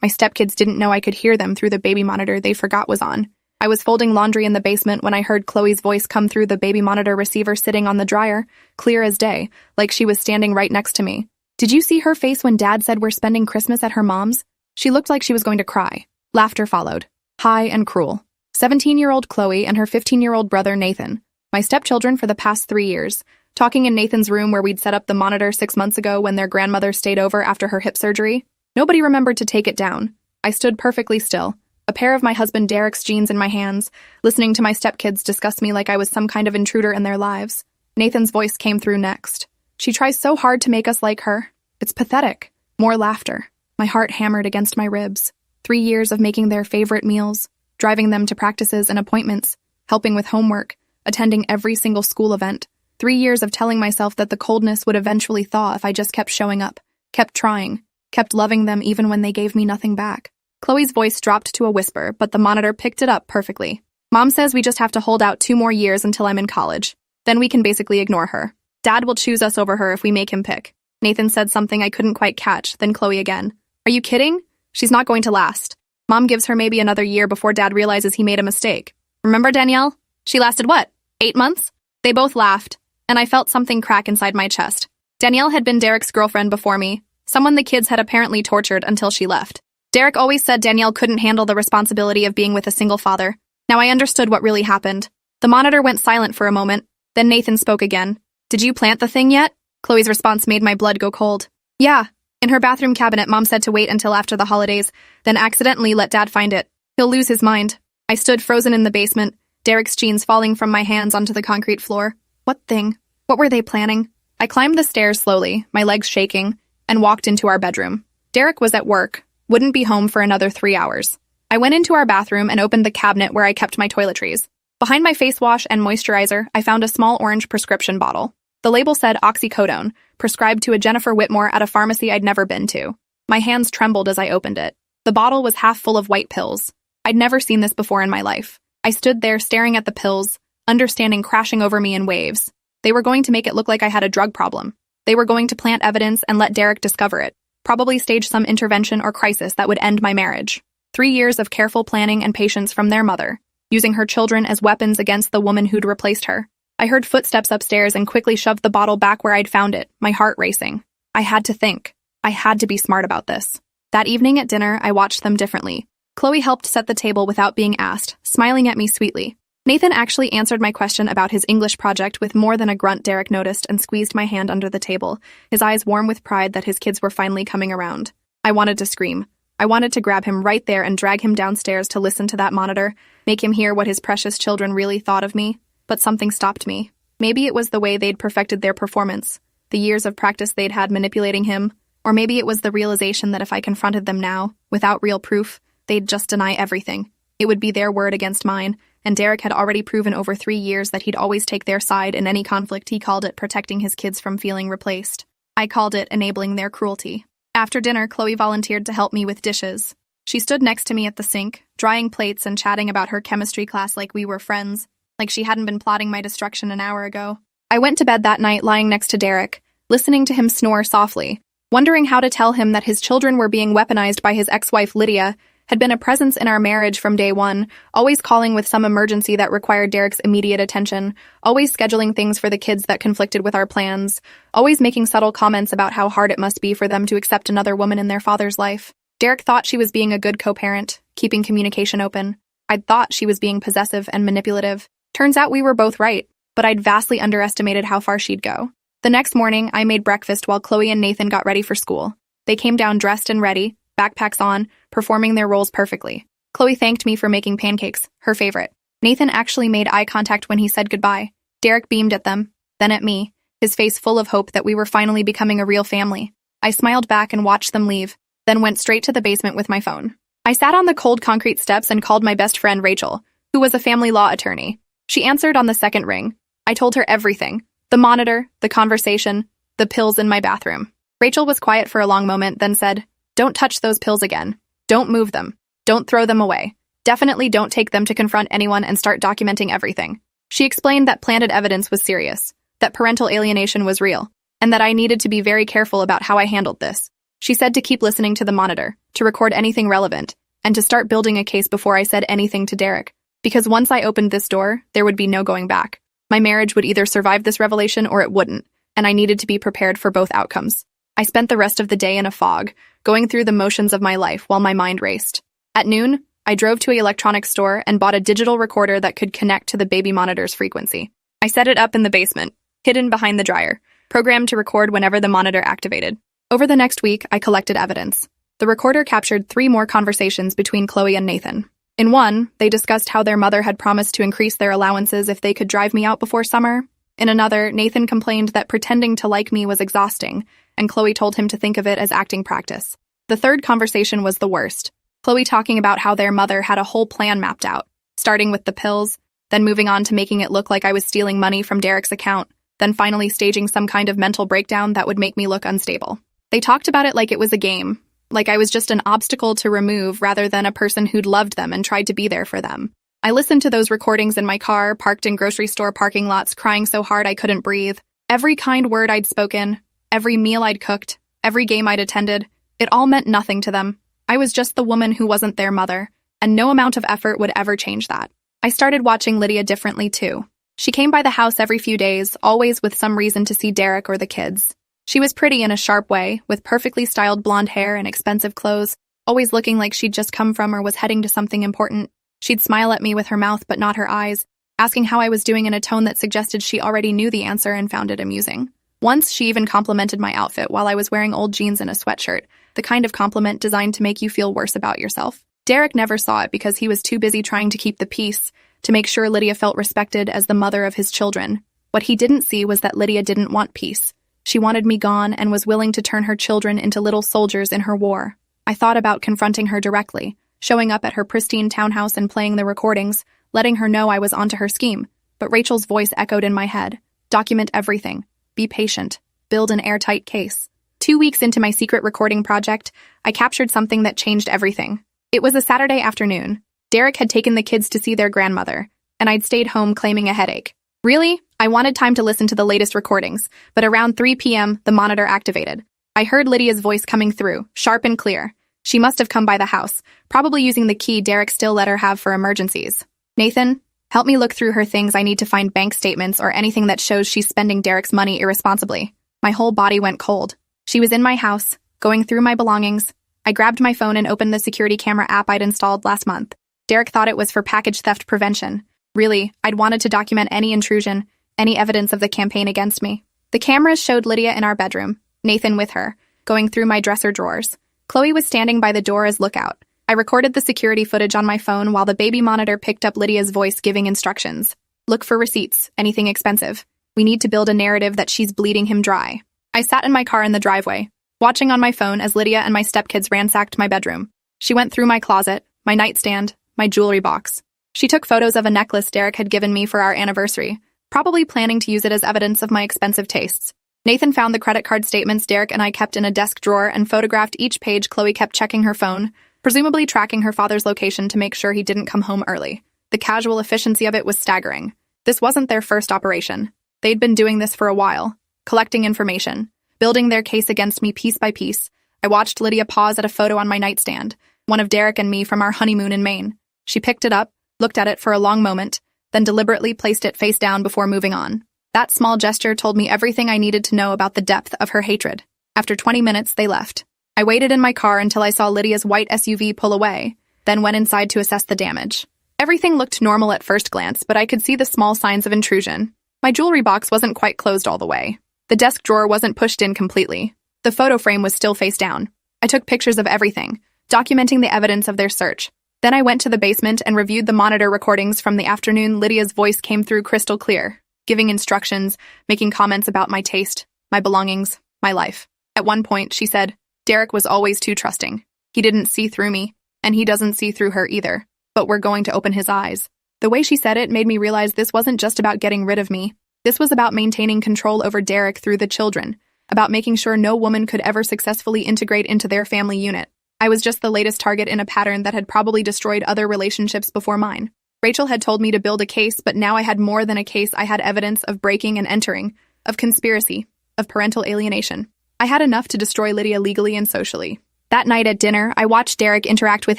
My stepkids didn't know I could hear them through the baby monitor they forgot was on. I was folding laundry in the basement when I heard Chloe's voice come through the baby monitor receiver sitting on the dryer, clear as day, like she was standing right next to me. Did you see her face when Dad said we're spending Christmas at her mom's? She looked like she was going to cry. Laughter followed, high and cruel. 17-year-old Chloe and her 15-year-old brother Nathan, my stepchildren for the past 3 years, talking in Nathan's room where we'd set up the monitor 6 months ago when their grandmother stayed over after her hip surgery. Nobody remembered to take it down. I stood perfectly still, a pair of my husband Derek's jeans in my hands, listening to my stepkids discuss me like I was some kind of intruder in their lives. Nathan's voice came through next. She tries so hard to make us like her. It's pathetic. More laughter. My heart hammered against my ribs. 3 years of making their favorite meals, driving them to practices and appointments, helping with homework, attending every single school event. 3 years of telling myself that the coldness would eventually thaw if I just kept showing up, kept trying, kept loving them even when they gave me nothing back. Chloe's voice dropped to a whisper, but the monitor picked it up perfectly. Mom says we just have to hold out 2 more years until I'm in college. Then we can basically ignore her. Dad will choose us over her if we make him pick. Nathan said something I couldn't quite catch, then Chloe again. Are you kidding? She's not going to last. Mom gives her maybe another year before Dad realizes he made a mistake. Remember Danielle? She lasted what? 8 months? They both laughed, and I felt something crack inside my chest. Danielle had been Derek's girlfriend before me, someone the kids had apparently tortured until she left. Derek always said Danielle couldn't handle the responsibility of being with a single father. Now I understood what really happened. The monitor went silent for a moment, then Nathan spoke again. Did you plant the thing yet? Chloe's response made my blood go cold. Yeah. In her bathroom cabinet, Mom said to wait until after the holidays, then accidentally let Dad find it. He'll lose his mind. I stood frozen in the basement, Derek's jeans falling from my hands onto the concrete floor. What thing? What were they planning? I climbed the stairs slowly, my legs shaking, and walked into our bedroom. Derek was at work, wouldn't be home for another 3 hours. I went into our bathroom and opened the cabinet where I kept my toiletries. Behind my face wash and moisturizer, I found a small orange prescription bottle. The label said oxycodone, prescribed to a Jennifer Whitmore at a pharmacy I'd never been to. My hands trembled as I opened it. The bottle was half full of white pills. I'd never seen this before in my life. I stood there staring at the pills, understanding crashing over me in waves. They were going to make it look like I had a drug problem. They were going to plant evidence and let Derek discover it, probably stage some intervention or crisis that would end my marriage. 3 years of careful planning and patience from their mother, using her children as weapons against the woman who'd replaced her. I heard footsteps upstairs and quickly shoved the bottle back where I'd found it, my heart racing. I had to think. I had to be smart about this. That evening at dinner, I watched them differently. Chloe helped set the table without being asked, smiling at me sweetly. Nathan actually answered my question about his English project with more than a grunt. Derek noticed and squeezed my hand under the table, his eyes warm with pride that his kids were finally coming around. I wanted to scream. I wanted to grab him right there and drag him downstairs to listen to that monitor, make him hear what his precious children really thought of me. But something stopped me. Maybe it was the way they'd perfected their performance, the years of practice they'd had manipulating him, or maybe it was the realization that if I confronted them now, without real proof, they'd just deny everything. It would be their word against mine, and Derek had already proven over 3 years that he'd always take their side in any conflict. He called it protecting his kids from feeling replaced. I called it enabling their cruelty. After dinner, Chloe volunteered to help me with dishes. She stood next to me at the sink, drying plates and chatting about her chemistry class like we were friends, like she hadn't been plotting my destruction an hour ago. I went to bed that night lying next to Derek, listening to him snore softly, wondering how to tell him that his children were being weaponized by his ex-wife Lydia, had been a presence in our marriage from day one, always calling with some emergency that required Derek's immediate attention, always scheduling things for the kids that conflicted with our plans, always making subtle comments about how hard it must be for them to accept another woman in their father's life. Derek thought she was being a good co-parent, keeping communication open. I'd thought she was being possessive and manipulative. Turns out we were both right, but I'd vastly underestimated how far she'd go. The next morning, I made breakfast while Chloe and Nathan got ready for school. They came down dressed and ready, backpacks on, performing their roles perfectly. Chloe thanked me for making pancakes, her favorite. Nathan actually made eye contact when he said goodbye. Derek beamed at them, then at me, his face full of hope that we were finally becoming a real family. I smiled back and watched them leave, then went straight to the basement with my phone. I sat on the cold concrete steps and called my best friend Rachel, who was a family law attorney. She answered on the second ring. I told her everything. The monitor, the conversation, the pills in my bathroom. Rachel was quiet for a long moment, then said, "Don't touch those pills again. Don't move them. Don't throw them away. Definitely don't take them to confront anyone and start documenting everything." She explained that planted evidence was serious, that parental alienation was real, and that I needed to be very careful about how I handled this. She said to keep listening to the monitor, to record anything relevant, and to start building a case before I said anything to Derek. Because once I opened this door, there would be no going back. My marriage would either survive this revelation or it wouldn't, and I needed to be prepared for both outcomes. I spent the rest of the day in a fog, going through the motions of my life while my mind raced. At noon, I drove to an electronics store and bought a digital recorder that could connect to the baby monitor's frequency. I set it up in the basement, hidden behind the dryer, programmed to record whenever the monitor activated. Over the next week, I collected evidence. The recorder captured 3 more conversations between Chloe and Nathan. In one, they discussed how their mother had promised to increase their allowances if they could drive me out before summer. In another, Nathan complained that pretending to like me was exhausting, and Chloe told him to think of it as acting practice. The third conversation was the worst. Chloe talking about how their mother had a whole plan mapped out, starting with the pills, then moving on to making it look like I was stealing money from Derek's account, then finally staging some kind of mental breakdown that would make me look unstable. They talked about it like it was a game, like I was just an obstacle to remove rather than a person who'd loved them and tried to be there for them. I listened to those recordings in my car, parked in grocery store parking lots, crying so hard I couldn't breathe. Every kind word I'd spoken, every meal I'd cooked, every game I'd attended, it all meant nothing to them. I was just the woman who wasn't their mother, and no amount of effort would ever change that. I started watching Lydia differently too. She came by the house every few days, always with some reason to see Derek or the kids. She was pretty in a sharp way, with perfectly styled blonde hair and expensive clothes, always looking like she'd just come from or was heading to something important. She'd smile at me with her mouth but not her eyes, asking how I was doing in a tone that suggested she already knew the answer and found it amusing. Once, she even complimented my outfit while I was wearing old jeans and a sweatshirt, the kind of compliment designed to make you feel worse about yourself. Derek never saw it because he was too busy trying to keep the peace, to make sure Lydia felt respected as the mother of his children. What he didn't see was that Lydia didn't want peace. She wanted me gone and was willing to turn her children into little soldiers in her war. I thought about confronting her directly, showing up at her pristine townhouse and playing the recordings, letting her know I was onto her scheme. But Rachel's voice echoed in my head. Document everything. Be patient. Build an airtight case. 2 weeks into my secret recording project, I captured something that changed everything. It was a Saturday afternoon. Derek had taken the kids to see their grandmother, and I'd stayed home claiming a headache. Really? I wanted time to listen to the latest recordings, but around 3 p.m., the monitor activated. I heard Lydia's voice coming through, sharp and clear. She must have come by the house, probably using the key Derek still let her have for emergencies. Nathan, help me look through her things. I need to find bank statements or anything that shows she's spending Derek's money irresponsibly. My whole body went cold. She was in my house, going through my belongings. I grabbed my phone and opened the security camera app I'd installed last month. Derek thought it was for package theft prevention. Really, I'd wanted to document any intrusion, any evidence of the campaign against me. The cameras showed Lydia in our bedroom, Nathan with her, going through my dresser drawers. Chloe was standing by the door as lookout. I recorded the security footage on my phone while the baby monitor picked up Lydia's voice giving instructions. Look for receipts, anything expensive. We need to build a narrative that she's bleeding him dry. I sat in my car in the driveway, watching on my phone as Lydia and my stepkids ransacked my bedroom. She went through my closet, my nightstand, my jewelry box. She took photos of a necklace Derek had given me for our anniversary, probably planning to use it as evidence of my expensive tastes. Nathan found the credit card statements Derek and I kept in a desk drawer and photographed each page. Chloe kept checking her phone, presumably tracking her father's location to make sure he didn't come home early. The casual efficiency of it was staggering. This wasn't their first operation. They'd been doing this for a while, collecting information, building their case against me piece by piece. I watched Lydia pause at a photo on my nightstand, one of Derek and me from our honeymoon in Maine. She picked it up, looked at it for a long moment, then deliberately placed it face down before moving on. That small gesture told me everything I needed to know about the depth of her hatred. After 20 minutes, they left. I waited in my car until I saw Lydia's white SUV pull away, then went inside to assess the damage. Everything looked normal at first glance, but I could see the small signs of intrusion. My jewelry box wasn't quite closed all the way. The desk drawer wasn't pushed in completely. The photo frame was still face down. I took pictures of everything, documenting the evidence of their search. Then I went to the basement and reviewed the monitor recordings from the afternoon. Lydia's voice came through crystal clear, giving instructions, making comments about my taste, my belongings, my life. At one point, she said, Derek was always too trusting. He didn't see through me, and he doesn't see through her either. But we're going to open his eyes. The way she said it made me realize this wasn't just about getting rid of me. This was about maintaining control over Derek through the children, about making sure no woman could ever successfully integrate into their family unit. I was just the latest target in a pattern that had probably destroyed other relationships before mine. Rachel had told me to build a case, but now I had more than a case. I had evidence of breaking and entering, of conspiracy, of parental alienation. I had enough to destroy Lydia legally and socially. That night at dinner, I watched Derek interact with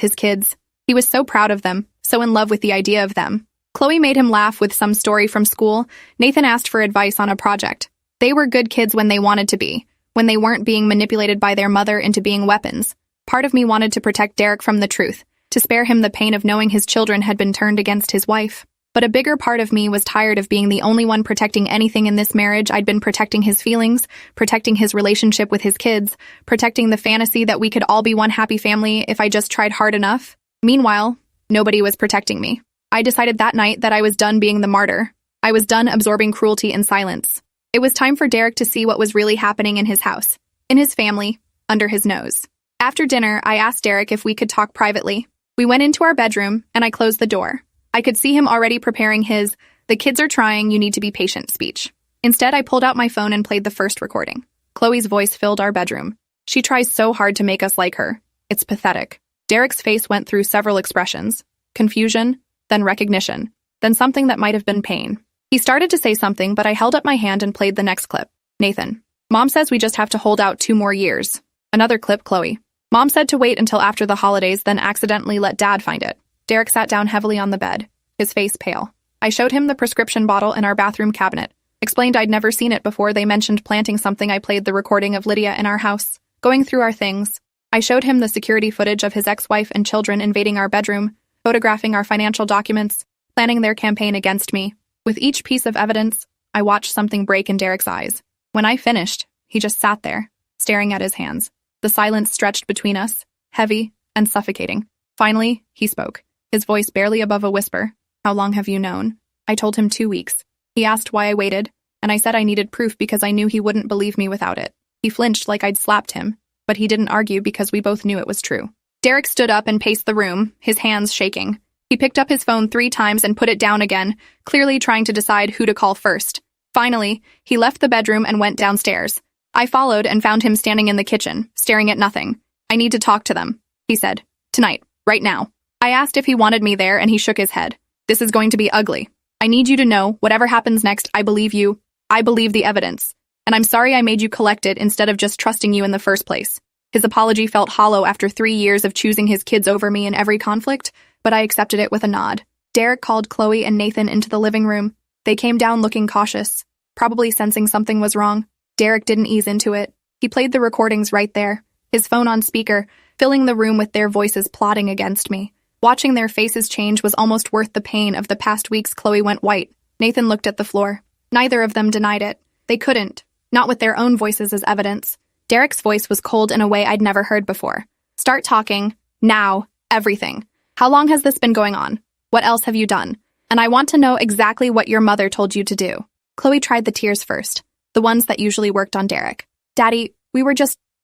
his kids. He was so proud of them, so in love with the idea of them. Chloe made him laugh with some story from school. Nathan asked for advice on a project. They were good kids when they wanted to be, when they weren't being manipulated by their mother into being weapons. Part of me wanted to protect Derek from the truth, to spare him the pain of knowing his children had been turned against his wife. But a bigger part of me was tired of being the only one protecting anything in this marriage. I'd been protecting his feelings, protecting his relationship with his kids, protecting the fantasy that we could all be one happy family if I just tried hard enough. Meanwhile, nobody was protecting me. I decided that night that I was done being the martyr. I was done absorbing cruelty in silence. It was time for Derek to see what was really happening in his house, in his family, under his nose. After dinner, I asked Derek if we could talk privately. We went into our bedroom, and I closed the door. I could see him already preparing his, "The kids are trying, you need to be patient" speech. Instead, I pulled out my phone and played the first recording. Chloe's voice filled our bedroom. She tries so hard to make us like her. It's pathetic. Derek's face went through several expressions. Confusion, then recognition, then something that might have been pain. He started to say something, but I held up my hand and played the next clip. Nathan. Mom says we just have to hold out 2 more years. Another clip, Chloe. Mom said to wait until after the holidays, then accidentally let Dad find it. Derek sat down heavily on the bed, his face pale. I showed him the prescription bottle in our bathroom cabinet, explained I'd never seen it before they mentioned planting something. I played the recording of Lydia in our house, going through our things. I showed him the security footage of his ex-wife and children invading our bedroom, photographing our financial documents, planning their campaign against me. With each piece of evidence, I watched something break in Derek's eyes. When I finished, he just sat there, staring at his hands. The silence stretched between us, heavy and suffocating. Finally, he spoke, his voice barely above a whisper. "How long have you known?" I told him 2 weeks. He asked why I waited, and I said I needed proof because I knew he wouldn't believe me without it. He flinched like I'd slapped him, but he didn't argue because we both knew it was true. Derek stood up and paced the room, his hands shaking. He picked up his phone 3 times and put it down again, clearly trying to decide who to call first. Finally, he left the bedroom and went downstairs. I followed and found him standing in the kitchen, staring at nothing. "I need to talk to them," he said. "Tonight, right now." I asked if he wanted me there, and he shook his head. "This is going to be ugly. I need you to know, whatever happens next, I believe you. I believe the evidence. And I'm sorry I made you collect it instead of just trusting you in the first place." His apology felt hollow after 3 years of choosing his kids over me in every conflict, but I accepted it with a nod. Derek called Chloe and Nathan into the living room. They came down looking cautious, probably sensing something was wrong. Derek didn't ease into it. He played the recordings right there, his phone on speaker, filling the room with their voices plotting against me. Watching their faces change was almost worth the pain of the past weeks. Chloe went white. Nathan looked at the floor. Neither of them denied it. They couldn't, not with their own voices as evidence. Derek's voice was cold in a way I'd never heard before. "Start talking. Now. Everything. How long has this been going on? What else have you done? And I want to know exactly what your mother told you to do." Chloe tried the tears first, the ones that usually worked on Derek. "Daddy,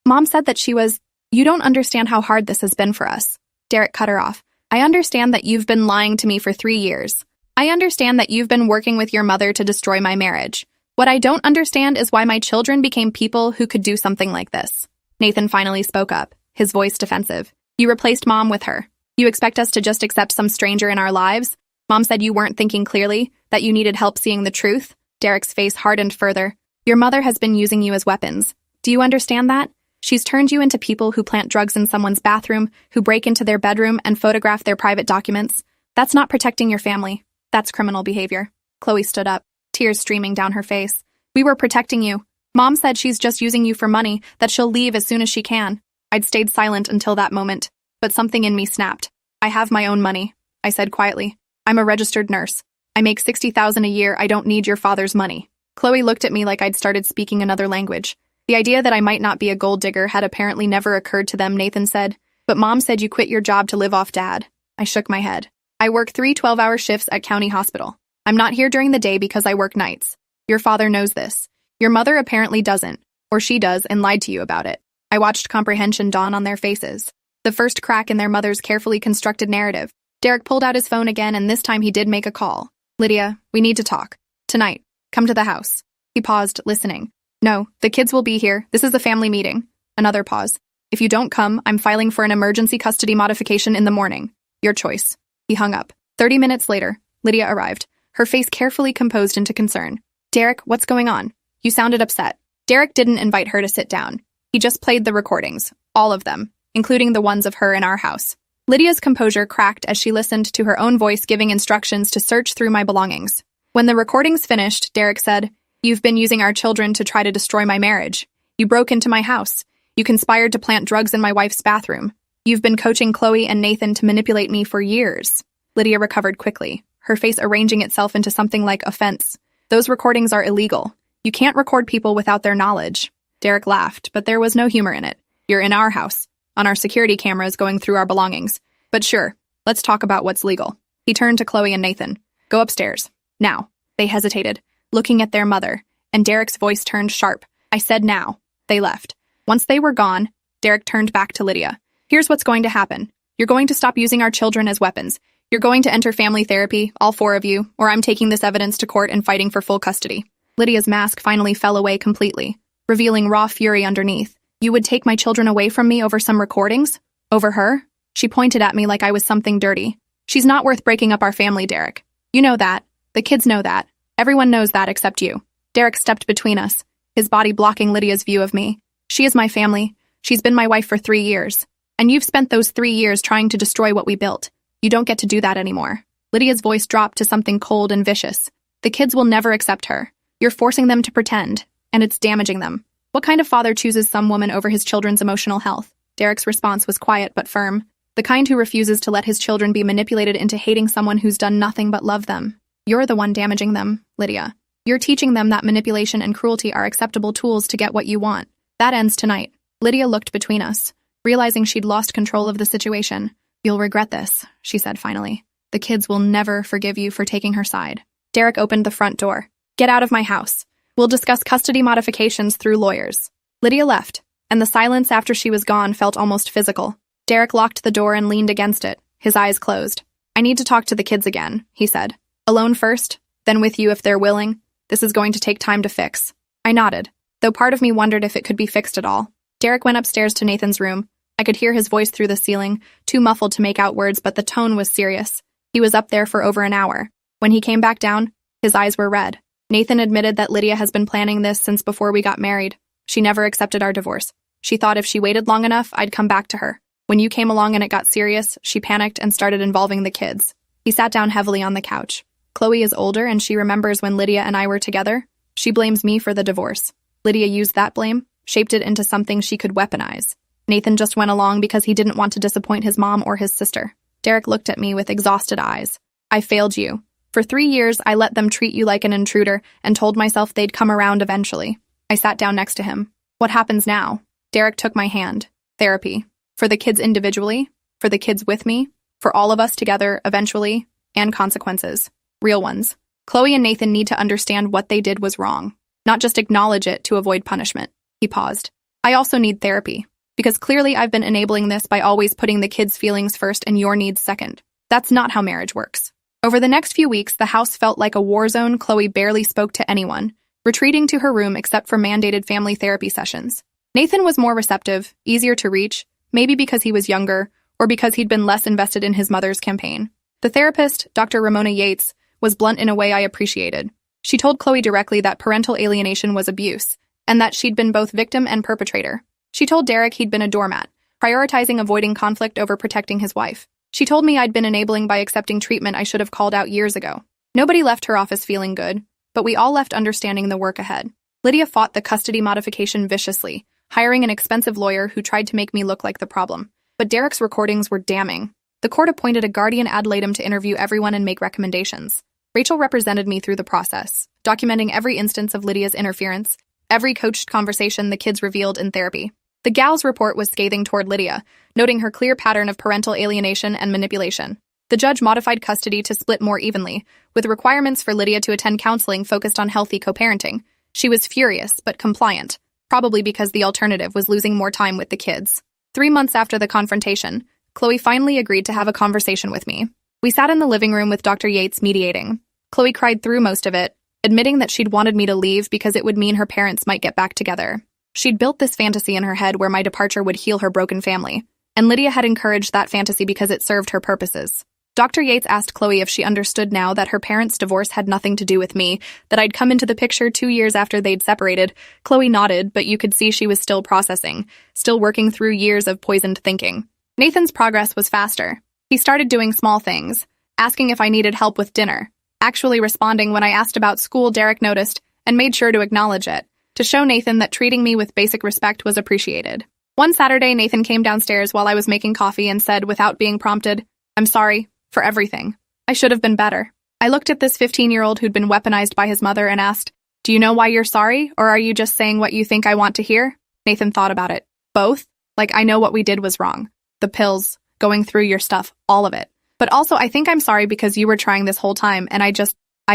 Mom said that she was, you don't understand how hard this has been for us." Derek cut her off. "I understand that you've been lying to me for 3 years. I understand that you've been working with your mother to destroy my marriage. What I don't understand is why my children became people who could do something like this." Nathan finally spoke up, his voice defensive. "You replaced Mom with her. You expect us to just accept some stranger in our lives? Mom said you weren't thinking clearly, that you needed help seeing the truth." Derek's face hardened further. "Your mother has been using you as weapons. Do you understand that? She's turned you into people who plant drugs in someone's bathroom, who break into their bedroom and photograph their private documents. That's not protecting your family. That's criminal behavior." Chloe stood up, tears streaming down her face. "We were protecting you. Mom said she's just using you for money, that she'll leave as soon as she can." I'd stayed silent until that moment, but something in me snapped. "I have my own money," I said quietly. "I'm a registered nurse. I make $60,000 a year. I don't need your father's money." Chloe looked at me like I'd started speaking another language. The idea that I might not be a gold digger had apparently never occurred to them. Nathan said, "But Mom said you quit your job to live off Dad." I shook my head. "I work 3 12-hour shifts at County Hospital. I'm not here during the day because I work nights. Your father knows this. Your mother apparently doesn't, or she does and lied to you about it." I watched comprehension dawn on their faces, the first crack in their mother's carefully constructed narrative. Derek pulled out his phone again, and this time he did make a call. "Lydia, we need to talk. Tonight. Come to the house." He paused, listening. "No, the kids will be here. This is a family meeting." Another pause. "If you don't come, I'm filing for an emergency custody modification in the morning. Your choice." He hung up. 30 minutes later, Lydia arrived, her face carefully composed into concern. "Derek, what's going on? You sounded upset." Derek didn't invite her to sit down. He just played the recordings, all of them, including the ones of her in our house. Lydia's composure cracked as she listened to her own voice giving instructions to search through my belongings. When the recordings finished, Derek said, "You've been using our children to try to destroy my marriage. You broke into my house. You conspired to plant drugs in my wife's bathroom. You've been coaching Chloe and Nathan to manipulate me for years." Lydia recovered quickly, her face arranging itself into something like offense. "Those recordings are illegal. You can't record people without their knowledge." Derek laughed, but there was no humor in it. "You're in our house, on our security cameras going through our belongings. But sure, let's talk about what's legal." He turned to Chloe and Nathan. "Go upstairs. Now." They hesitated, looking at their mother, and Derek's voice turned sharp. "I said now." They left. Once they were gone, Derek turned back to Lydia. "Here's what's going to happen. You're going to stop using our children as weapons. You're going to enter family therapy, all four of you, or I'm taking this evidence to court and fighting for full custody." Lydia's mask finally fell away completely, revealing raw fury underneath. "You would take my children away from me over some recordings? Over her?" She pointed at me like I was something dirty. "She's not worth breaking up our family, Derek. You know that. The kids know that. Everyone knows that except you." Derek stepped between us, his body blocking Lydia's view of me. "She is my family. She's been my wife for 3 years. And you've spent those 3 years trying to destroy what we built. You don't get to do that anymore." Lydia's voice dropped to something cold and vicious. "The kids will never accept her. You're forcing them to pretend, and it's damaging them. What kind of father chooses some woman over his children's emotional health?" Derek's response was quiet but firm. "The kind who refuses to let his children be manipulated into hating someone who's done nothing but love them. You're the one damaging them, Lydia. You're teaching them that manipulation and cruelty are acceptable tools to get what you want. That ends tonight." Lydia looked between us, realizing she'd lost control of the situation. "You'll regret this," she said finally. "The kids will never forgive you for taking her side." Derek opened the front door. "Get out of my house. We'll discuss custody modifications through lawyers." Lydia left, and the silence after she was gone felt almost physical. Derek locked the door and leaned against it, his eyes closed. "I need to talk to the kids again," he said. "Alone first, then with you if they're willing. This is going to take time to fix." I nodded, though part of me wondered if it could be fixed at all. Derek went upstairs to Nathan's room. I could hear his voice through the ceiling, too muffled to make out words, but the tone was serious. He was up there for over an hour. When he came back down, his eyes were red. "Nathan admitted that Lydia has been planning this since before we got married. She never accepted our divorce. She thought if she waited long enough, I'd come back to her. When you came along and it got serious, she panicked and started involving the kids." He sat down heavily on the couch. "Chloe is older and she remembers when Lydia and I were together. She blames me for the divorce. Lydia used that blame, shaped it into something she could weaponize. Nathan just went along because he didn't want to disappoint his mom or his sister." Derek looked at me with exhausted eyes. "I failed you. For 3 years, I let them treat you like an intruder and told myself they'd come around eventually." I sat down next to him. "What happens now?" Derek took my hand. "Therapy. For the kids individually, for the kids with me, for all of us together eventually, and consequences. Real ones. Chloe and Nathan need to understand what they did was wrong, not just acknowledge it to avoid punishment." He paused. "I also need therapy, because clearly I've been enabling this by always putting the kids' feelings first and your needs second. That's not how marriage works." Over the next few weeks, the house felt like a war zone. Chloe barely spoke to anyone, retreating to her room except for mandated family therapy sessions. Nathan was more receptive, easier to reach, maybe because he was younger, or because he'd been less invested in his mother's campaign. The therapist, Dr. Ramona Yates, was blunt in a way I appreciated. She told Chloe directly that parental alienation was abuse, and that she'd been both victim and perpetrator. She told Derek he'd been a doormat, prioritizing avoiding conflict over protecting his wife. She told me I'd been enabling by accepting treatment I should have called out years ago. Nobody left her office feeling good, but we all left understanding the work ahead. Lydia fought the custody modification viciously, hiring an expensive lawyer who tried to make me look like the problem. But Derek's recordings were damning. The court appointed a guardian ad litem to interview everyone and make recommendations. Rachel represented me through the process, documenting every instance of Lydia's interference, every coached conversation the kids revealed in therapy. The gal's report was scathing toward Lydia, noting her clear pattern of parental alienation and manipulation. The judge modified custody to split more evenly, with requirements for Lydia to attend counseling focused on healthy co-parenting. She was furious, but compliant, probably because the alternative was losing more time with the kids. 3 months after the confrontation, Chloe finally agreed to have a conversation with me. We sat in the living room with Dr. Yates mediating. Chloe cried through most of it, admitting that she'd wanted me to leave because it would mean her parents might get back together. She'd built this fantasy in her head where my departure would heal her broken family, and Lydia had encouraged that fantasy because it served her purposes. Dr. Yates asked Chloe if she understood now that her parents' divorce had nothing to do with me, that I'd come into the picture 2 years after they'd separated. Chloe nodded, but you could see she was still processing, still working through years of poisoned thinking. Nathan's progress was faster. He started doing small things, asking if I needed help with dinner, actually responding when I asked about school. Derek noticed and made sure to acknowledge it, to show Nathan that treating me with basic respect was appreciated. One Saturday, Nathan came downstairs while I was making coffee and said, without being prompted, "I'm sorry for everything. I should have been better." I looked at this 15-year-old who'd been weaponized by his mother and asked, "Do you know why you're sorry, or are you just saying what you think I want to hear?" Nathan thought about it. "Both. Like, I know what we did was wrong. The pills, going through your stuff, all of it. But also, I think I'm sorry because you were trying this whole time and I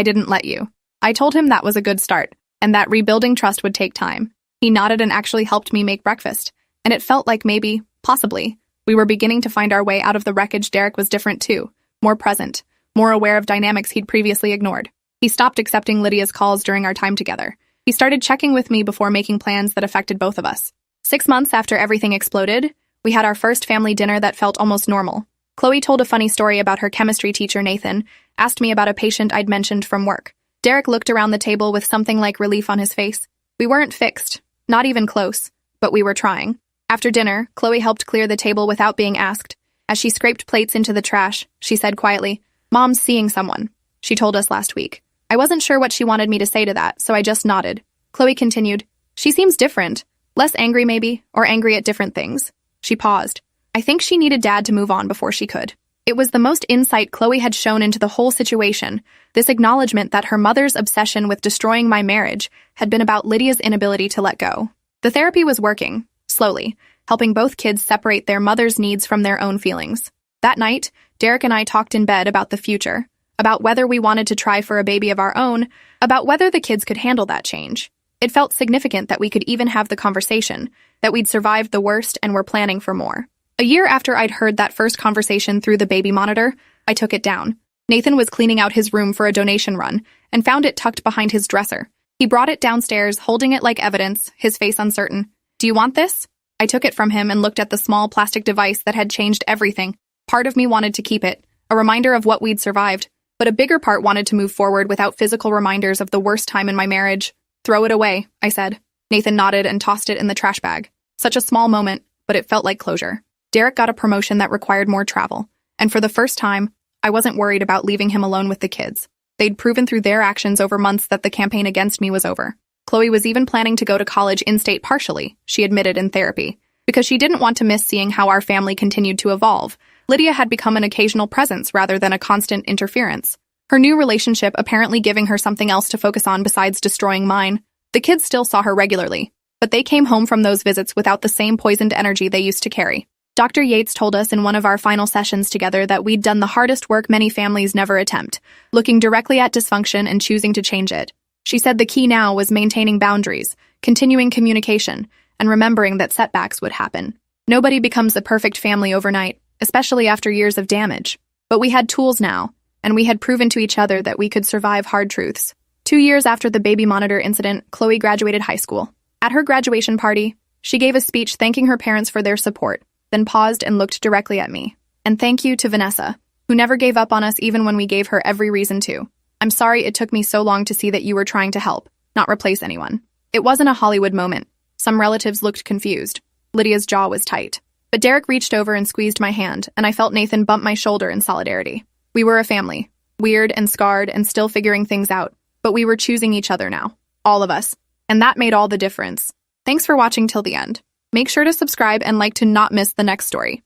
didn't let you." I told him that was a good start, and that rebuilding trust would take time. He nodded and actually helped me make breakfast, and it felt like maybe, possibly, we were beginning to find our way out of the wreckage. Derek was different too. More present, more aware of dynamics he'd previously ignored. He stopped accepting Lydia's calls during our time together. He started checking with me before making plans that affected both of us. 6 months after everything exploded, we had our first family dinner that felt almost normal. Chloe told a funny story about her chemistry teacher, Nathan, asked me about a patient I'd mentioned from work. Derek looked around the table with something like relief on his face. We weren't fixed, not even close, but we were trying. After dinner, Chloe helped clear the table without being asked. As she scraped plates into the trash, she said quietly, "Mom's seeing someone. She told us last week." I wasn't sure what she wanted me to say to that, so I just nodded. Chloe continued, "She seems different. Less angry maybe, or angry at different things." She paused. I think she needed Dad to move on before she could. It was the most insight Chloe had shown into the whole situation, this acknowledgement that her mother's obsession with destroying my marriage had been about Lydia's inability to let go. The therapy was working, slowly, helping both kids separate their mother's needs from their own feelings. That night, Derek and I talked in bed about the future, about whether we wanted to try for a baby of our own, about whether the kids could handle that change. It felt significant that we could even have the conversation, that we'd survived the worst and were planning for more. A year after I'd heard that first conversation through the baby monitor, I took it down. Nathan was cleaning out his room for a donation run and found it tucked behind his dresser. He brought it downstairs, holding it like evidence, his face uncertain. "Do you want this?" I took it from him and looked at the small plastic device that had changed everything. Part of me wanted to keep it, a reminder of what we'd survived, but a bigger part wanted to move forward without physical reminders of the worst time in my marriage. "Throw it away," I said. Nathan nodded and tossed it in the trash bag. Such a small moment, but it felt like closure. Derek got a promotion that required more travel, and for the first time, I wasn't worried about leaving him alone with the kids. They'd proven through their actions over months that the campaign against me was over. Chloe was even planning to go to college in-state partially, she admitted in therapy, because she didn't want to miss seeing how our family continued to evolve. Lydia had become an occasional presence rather than a constant interference. Her new relationship apparently giving her something else to focus on besides destroying mine. The kids still saw her regularly, but they came home from those visits without the same poisoned energy they used to carry. Dr. Yates told us in one of our final sessions together that we'd done the hardest work many families never attempt, looking directly at dysfunction and choosing to change it. She said the key now was maintaining boundaries, continuing communication, and remembering that setbacks would happen. Nobody becomes the perfect family overnight, especially after years of damage. But we had tools now, and we had proven to each other that we could survive hard truths. 2 years after the baby monitor incident, Chloe graduated high school. At her graduation party, she gave a speech thanking her parents for their support, then paused and looked directly at me. "And thank you to Vanessa, who never gave up on us even when we gave her every reason to. I'm sorry it took me so long to see that you were trying to help, not replace anyone." It wasn't a Hollywood moment. Some relatives looked confused. Lydia's jaw was tight. But Derek reached over and squeezed my hand, and I felt Nathan bump my shoulder in solidarity. We were a family, weird and scarred and still figuring things out, but we were choosing each other now. All of us. And that made all the difference. Thanks for watching till the end. Make sure to subscribe and like to not miss the next story.